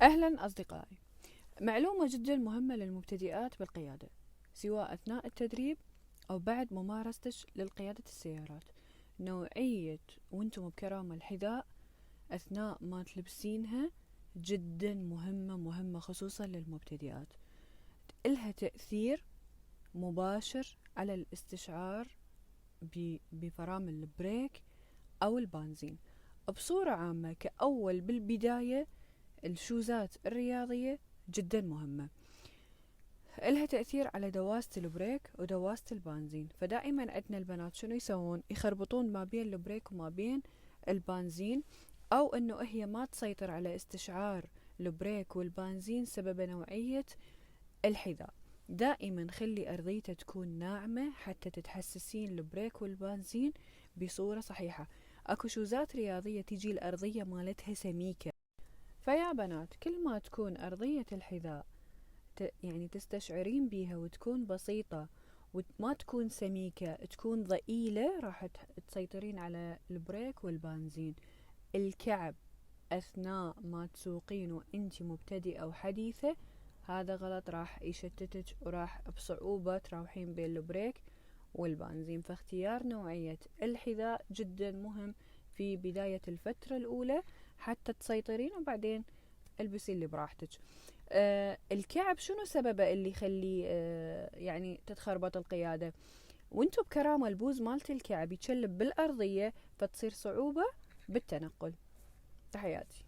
أهلا أصدقائي. معلومة جدا مهمة للمبتدئات بالقيادة، سواء أثناء التدريب أو بعد ممارستك للقيادة السيارات. نوعية وانتم بكرامة الحذاء أثناء ما تلبسينها جدا مهمة خصوصا للمبتدئات. إلها تأثير مباشر على الاستشعار بفرامل البريك أو البنزين. بصورة عامة كأول بالبداية الشوزات الرياضية جدا مهمة، إلها تأثير على دواسة البريك ودواسة البنزين. فدائما عندنا البنات شنو يسوون؟ يخربطون ما بين البريك وما بين البنزين، أو أنه هي ما تسيطر على استشعار البريك والبنزين سبب نوعية الحذاء. دائما خلي أرضيته تكون ناعمة حتى تتحسسين البريك والبنزين بصورة صحيحة. اكو شوزات رياضية تيجي الأرضية مالتها سميكة، فيا بنات كل ما تكون أرضية الحذاء يعني تستشعرين بيها وتكون بسيطة وما تكون سميكة، تكون ضئيلة، راح تسيطرين على البريك والبنزين. الكعب أثناء ما تسوقين وانت مبتدئة وحديثة هذا غلط، راح يشتتك وراح بصعوبة تروحين بين البريك والبنزين. فاختيار نوعية الحذاء جدا مهم في بداية الفترة الأولى حتى تسيطرين، وبعدين البسي اللي براحتك. الكعب شنو سببه اللي يخلي يعني تتخربط القيادة؟ وانتو بكرامة البوز مالت الكعب يتشلب بالأرضية، فتصير صعوبة بالتنقل. تحياتي.